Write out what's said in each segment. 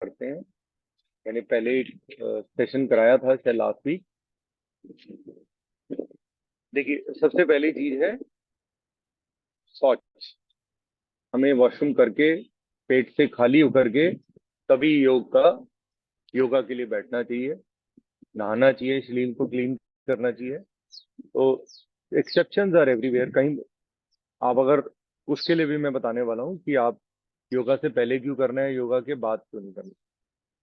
करते हैं। मैंने पहले एक सेशन कराया था शायद लास्ट वीक। देखिए, सबसे पहली चीज है शौच। हमें वॉशरूम करके पेट से खाली होकर के तभी योगा के लिए बैठना चाहिए, नहाना चाहिए, शरीर को क्लीन करना चाहिए। तो एक्सेप्शंस आर एवरीवेयर। कहीं आप अगर, उसके लिए भी मैं बताने वाला हूँ कि आप योगा से पहले क्यों करना है, योगा के बाद क्यों नहीं करना।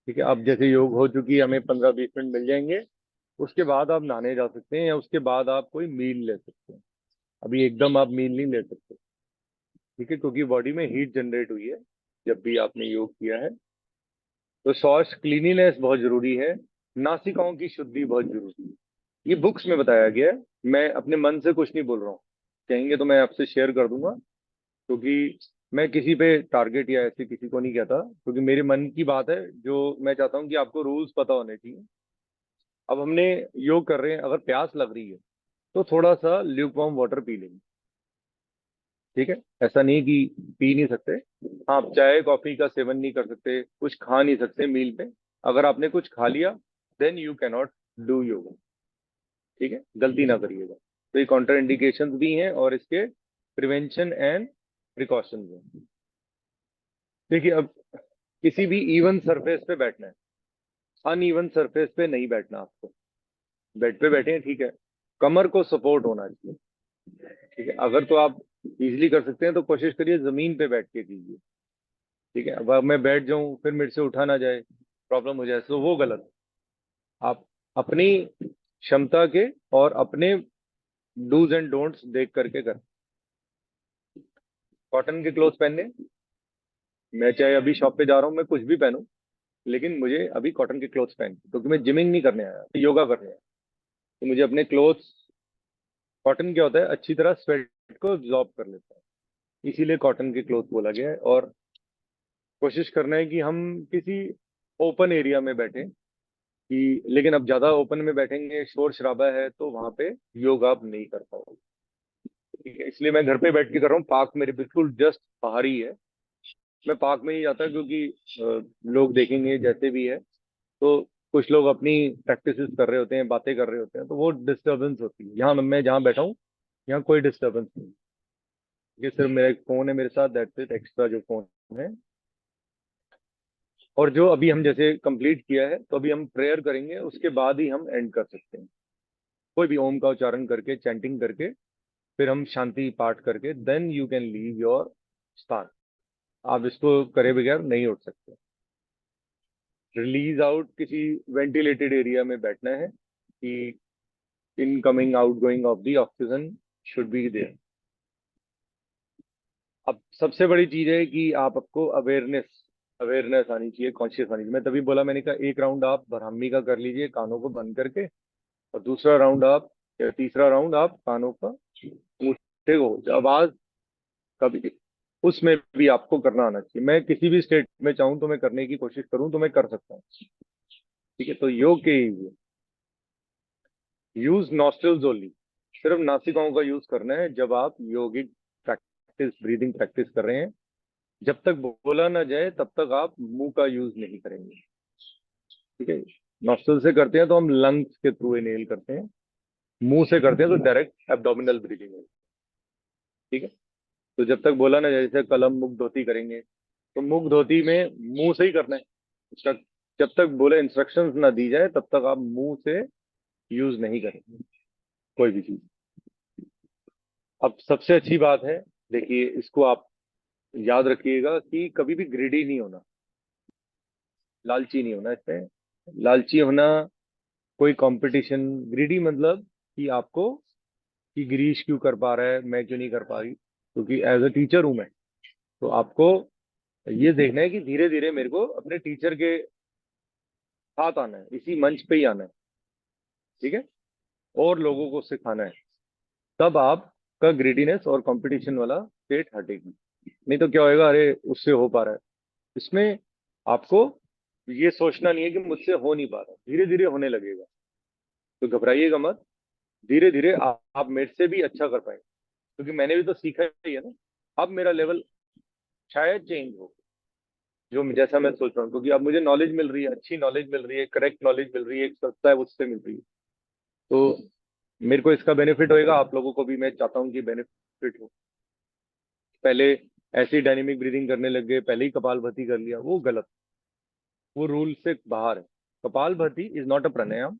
ठीक है, अब जैसे योग हो चुकी है, हमें 15-20 मिनट मिल जाएंगे, उसके बाद आप नहाने जा सकते हैं या उसके बाद आप कोई मील ले सकते हैं। अभी एकदम आप मील नहीं ले सकते। ठीक है, क्योंकि बॉडी में हीट जनरेट हुई है जब भी आपने योग किया है। तो श्वास क्लीनिनेस बहुत जरूरी है, नासिकाओं की शुद्धि बहुत जरूरी है। ये बुक्स में बताया गया है, मैं अपने मन से कुछ नहीं बोल रहा हूँ। कहेंगे तो मैं आपसे शेयर कर दूंगा, क्योंकि मैं किसी पे टारगेट या ऐसे किसी को नहीं कहता, क्योंकि मेरे मन की बात है जो मैं चाहता हूँ कि आपको रूल्स पता होने चाहिए। अब हमने योग कर रहे हैं, अगर प्यास लग रही है तो थोड़ा सा ल्यूक वार्म वाटर पी लेंगे। ठीक है, ऐसा नहीं कि पी नहीं सकते। हाँ, आप चाय कॉफी का सेवन नहीं कर सकते, कुछ खा नहीं सकते मील पे। अगर आपने कुछ खा लिया then you can not do yoga. ठीक है, गलती ना करिएगा। तो ये कॉन्ट्रा इंडिकेशंस भी हैं और इसके प्रिवेंशन एंड प्रिकॉशंस हैं। देखिए, अब किसी भी इवन सरफेस पे बैठना है, अनइवन सरफेस पे नहीं बैठना आपको। बेड पे बैठे हैं, ठीक है, कमर को सपोर्ट होना चाहिए। ठीक है, अगर तो आप इजीली कर सकते हैं तो कोशिश करिए जमीन पे बैठ के कीजिए। ठीक है, अब मैं बैठ जाऊं फिर मेरे से उठा ना जाए, प्रॉब्लम हो जाए, तो वो गलत है। आप अपनी क्षमता के और अपने डूज एंड डोंट्स देख करके कर। कॉटन के क्लोथ पहनने, मैं चाहे अभी शॉप पे जा रहा हूँ, मैं कुछ भी पहनूं, लेकिन मुझे अभी कॉटन के क्लोथ्स पहन, क्योंकि मैं जिमिंग नहीं करने आया, योगा करने आया। तो मुझे अपने क्लोथ्स, कॉटन क्या होता है, अच्छी तरह स्वेट को एब्जॉर्ब कर लेता है, इसीलिए कॉटन के क्लोथ बोला गया है। और कोशिश करना है कि हम किसी ओपन एरिया में बैठे, कि लेकिन अब ज्यादा ओपन में बैठेंगे, शोर शराबा है, तो वहां पे योगा आप नहीं कर पाओगे। ठीक है, इसलिए मैं घर पे बैठ के कर रहा हूँ। पार्क मेरे बिल्कुल जस्ट बाहर ही है। मैं पार्क में ही जाता क्योंकि लोग देखेंगे जैसे भी है, तो कुछ लोग अपनी प्रैक्टिस कर रहे होते हैं, बातें कर रहे होते हैं, तो वो डिस्टरबेंस होती है। यहाँ मैं जहाँ बैठा हूँ, यहाँ कोई डिस्टरबेंस नहीं। ये सिर्फ मेरा एक फोन है मेरे साथ, दैट्स इट, एक्स्ट्रा जो फोन है। और जो अभी हम जैसे कंप्लीट किया है, तो अभी हम प्रेयर करेंगे, उसके बाद ही हम एंड कर सकते हैं। कोई भी ओम का उच्चारण करके, चैंटिंग करके, फिर हम शांति पाठ करके then you can leave your स्थान। आप इसको करे बगैर नहीं उठ सकते। रिलीज आउट, किसी वेंटिलेटेड एरिया में बैठना है कि incoming outgoing of the oxygen should be there. अब सबसे बड़ी चीज है कि आपको अवेयरनेस अवेयरनेस आनी चाहिए, कॉन्शियस आनी चाहिए। मैं तभी बोला, मैंने कहा एक राउंड आप ब्राह्मी का कर लीजिए कानों को बंद करके, और दूसरा राउंड आप, या तीसरा राउंड आप कानों का, अंगूठे को आवाज कभी, उसमें भी आपको करना आना चाहिए। मैं किसी भी स्टेट में चाहूँ तो मैं करने की कोशिश करूँ तो मैं कर सकता हूँ। ठीक है, तो योग के यूज नॉस्ट्रल्स ओनली, सिर्फ नासिकाओं का यूज करना है जब आप योगिक प्रैक्टिस, ब्रीदिंग प्रैक्टिस कर रहे हैं। जब तक बोला ना जाए तब तक आप मुंह का यूज नहीं करेंगे। ठीक है, नॉस्ट्रल से करते हैं तो हम लंग्स के थ्रू इनहेल करते हैं, मुंह से करते हैं तो डायरेक्ट एब्डोमिनल ब्रीदिंग है। ठीक है, तो जब तक बोला ना जाए, जैसे कलम मुख धोती करेंगे, तो मुख धोती में मुंह से ही करना है उसका। जब तक बोले इंस्ट्रक्शंस ना दी जाए तब तक आप मुंह से यूज नहीं करेंगे कोई भी चीज। अब सबसे अच्छी बात है, देखिए इसको आप याद रखिएगा कि कभी भी ग्रीडी नहीं होना, लालची नहीं होना इसमें। लालची होना कोई कंपटीशन, ग्रीडी मतलब कि आपको, कि गिरीश क्यों कर पा रहा है, मैं क्यों नहीं कर पा रही, क्योंकि एज अ टीचर हूं मैं। तो आपको ये देखना है कि धीरे धीरे मेरे को अपने टीचर के साथ आना है, इसी मंच पे ही आना है। ठीक है, और लोगों को सिखाना है, तब आपका ग्रीडीनेस और कंपटीशन वाला स्टेट हटेगी। नहीं तो क्या होएगा, अरे उससे हो पा रहा है, इसमें आपको ये सोचना नहीं है कि मुझसे हो नहीं पा रहा, धीरे धीरे होने लगेगा। तो घबराइएगा मत, धीरे धीरे आप मेरे से भी अच्छा कर पाएंगे, क्योंकि मैंने भी तो सीखा ही है ना। अब मेरा लेवल शायद चेंज हो, जो जैसा मैं सोच रहा हूँ, क्योंकि अब मुझे नॉलेज मिल रही है, अच्छी नॉलेज मिल रही है, करेक्ट नॉलेज मिल रही है, एक सस्ता है उससे मिल रही है। तो मेरे को इसका बेनिफिट होएगा, आप लोगों को भी मैं चाहता हूँ कि बेनिफिट हो। पहले ऐसी डायनेमिक ब्रीदिंग करने लग गए, पहले ही कपालभाति कर लिया, वो गलत, वो रूल से बाहर है। Kapalbhati is not a pranayama.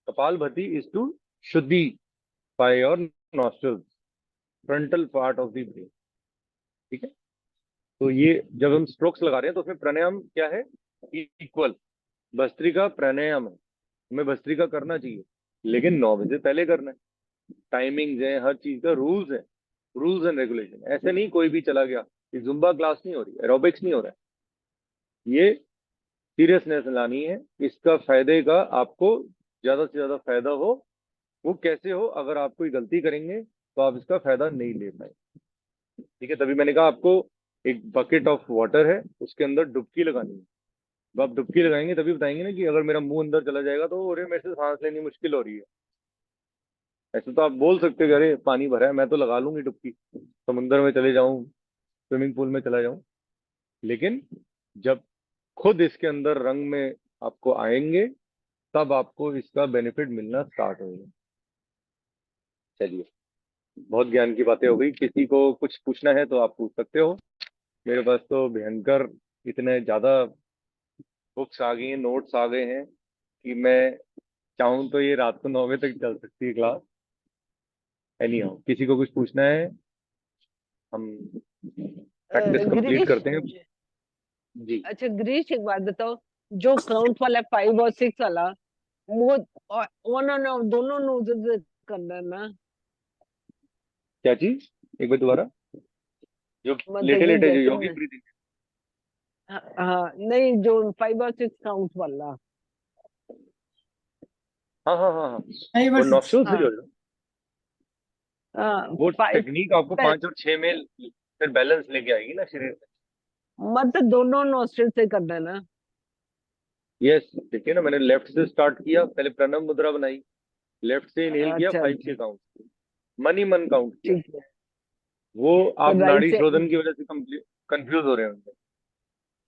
Kapalbhati is to शुद्धिफाई your nostrils, frontal part of the brain. ठीक है। तो ये जब हम स्ट्रोक्स लगा रहे हैं तो उसमें प्राणायाम क्या है, इक्वल भस्त्रिका प्राणायाम है, हमें भस्त्रिका करना चाहिए, लेकिन 9 बजे पहले करना है। टाइमिंग्स है, हर चीज का रूल्स है, रूल्स एंड रेगुलेशन। ऐसे नहीं कोई भी चला गया, ये जुम्बा क्लास नहीं हो रही, एरोबिक्स नहीं हो रहा है। ये सीरियसनेस लानी है, इसका फायदे का आपको ज्यादा से ज्यादा फायदा हो। वो कैसे हो, अगर आप कोई गलती करेंगे तो आप इसका फायदा नहीं ले पाए। ठीक है, तभी मैंने कहा आपको एक बकेट ऑफ वाटर है, उसके अंदर डुबकी लगानी है। जब आप डुबकी लगाएंगे तभी बताएंगे ना कि अगर मेरा मुंह अंदर चला जाएगा तो अरे मेरे से सांस लेनी मुश्किल हो रही है। ऐसे तो आप बोल सकते हो कि अरे पानी भरा है, मैं तो लगा लूंगी डुबकी, समुंदर में चले जाऊं, स्विमिंग पूल में चला जाऊं। लेकिन जब खुद इसके अंदर रंग में आपको आएंगे, तब आपको इसका बेनिफिट मिलना स्टार्ट होगा। चलिए, बहुत ज्ञान की बातें हो गई। किसी को कुछ पूछना है तो आप पूछ सकते हो। मेरे पास तो भयंकर इतने ज्यादा बुक्स आ गई हैं, नोट्स आ गए हैं कि मैं चाहूँ तो ये रात को 9 बजे तक चल सकती है क्लास। एनी हाउ, किसी को कुछ पूछना है, हम प्रैक्टिस कंप्लीट गिरीश, करते हैं। जी। अच्छा गिरीश, एक बात बताओ, जो काउंट वाला 5 और 6 वाला, वो ऑन और ऑफ दोनों नोजेस से करना है ना? क्या चीज, एक बार दोबारा। जो मतलब लेटे कि लेटे जो जैसे योगिक मैं, ब्रीदिंग। हाँ हाँ, नहीं जो 5 और 6 काउंट वाला। हाँ हाँ हाँ हाँ, फाइव वो और सिक्स नॉस्ट्रल से हाँ ही होगा। हाँ, वो फाइव। टेक्निक आपको 5 और 6 में फिर बैलेंस लेके आएगी ना शरीर में। मतलब दोनों नोस्ट्रिल से करना है ना? यस, देखिए ना, मैंने लेफ्ट से स्टार्ट किया, पहले प्रणव मुद्रा बनाई, लेफ्ट से इनहेल किया, अच्छा 5 के अच्छा, काउंट, मन ही मन काउंट किया। ठीक है। वो आप फिर राइट नाड़ी से, शोधन की वजह से कंफ्यूज हो रहे होंगे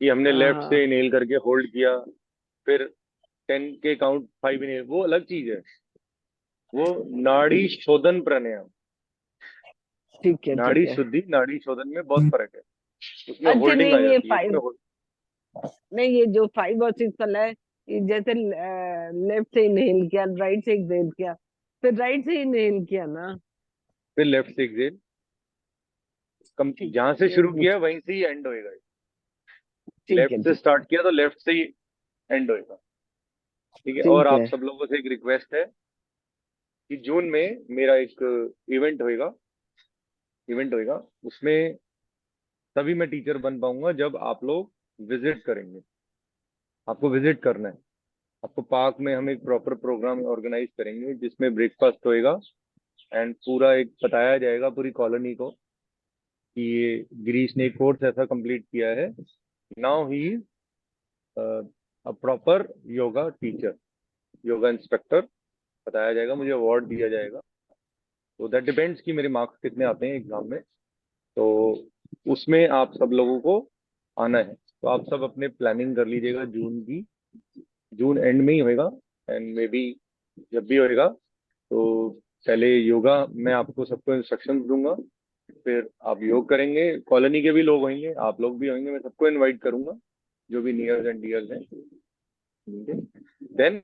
कि हमने लेफ्ट से हाँ इनहेल करके होल्ड किया, फिर 10 के काउंट 5 इनहेल, वो अलग चीज है। वो नाड़ी शोधन प्राणायाम, ठीक है ठीक नाड़ी है। शुद्धि नाड़ी शोधन में बहुत फर्क है। उसमें अच्छा होल्डिंग आ नहीं, ये जाती है, इसमें 5, नहीं ये जो 5 और 6 वाला है, ये जैसे लेफ्ट से इनहेल किया, राइट से एक्सहेल किया, फिर राइट से इनहेल किया ना? फिर लेफ्ट से एक्सेल, कम ठीक जहां है, से ये शुरू किया पूछ, वहीं से ही एंड होएगा। ठीक लेफ्ट है से ठीक स्टार्ट किया तो लेफ्ट से ही एंड होएगा। ठीक है, और ठीक आप है। सब लोगों से एक रिक्वेस्ट है कि जून में मेरा एक इवेंट होएगा, उसमें तभी मैं टीचर बन पाऊंगा जब आप लोग विजिट करेंगे। आपको विजिट करना है, आपको पार्क में हम एक प्रॉपर प्रोग्राम ऑर्गेनाइज करेंगे जिसमें ब्रेकफास्ट होएगा, एंड पूरा एक बताया जाएगा पूरी कॉलोनी को कि ये गिरीश ने एक कोर्स ऐसा कंप्लीट किया है, now he is a proper yoga teacher, yoga instructor. बताया जाएगा, मुझे अवार्ड दिया जाएगा। तो दैट डिपेंड्स कि मेरे मार्क्स कितने आते हैं एग्जाम में। तो उसमें आप सब लोगों को आना है, तो आप सब अपने प्लानिंग कर लीजिएगा जून की। जून एंड में ही होएगा, एंड मे बी जब भी होएगा तो पहले योगा मैं आपको सबको इंस्ट्रक्शंस दूंगा, फिर आप योग करेंगे, कॉलोनी के भी लोग होंगे, आप लोग भी होंगे, मैं सबको इनवाइट करूंगा जो भी नियर्स एंड डियर्स हैं। देन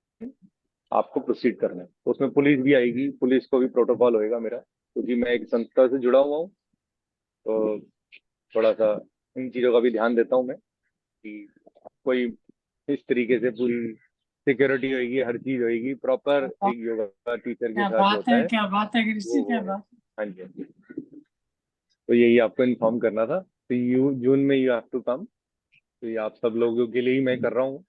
आपको प्रोसीड करना है, तो उसमें पुलिस भी आएगी, पुलिस को भी प्रोटोकॉल होएगा मेरा, क्योंकि मैं एक संस्था से जुड़ा हुआ हूँ। तो थोड़ा सा इन चीज़ों का भी ध्यान देता हूँ मैं कि कोई इस तरीके से पूरी सिक्योरिटी होगी, हर चीज होगी प्रॉपर, एक योगा टीचर के क्या साथ बात होता है, है क्या बात है गिरीश जी, वो क्या है। बात। हाँ जी, हाँ जी। तो यही आपको इन्फॉर्म करना था। तो जून में यू हैव टू कम। तो ये आप सब लोगों के लिए ही मैं कर रहा हूँ।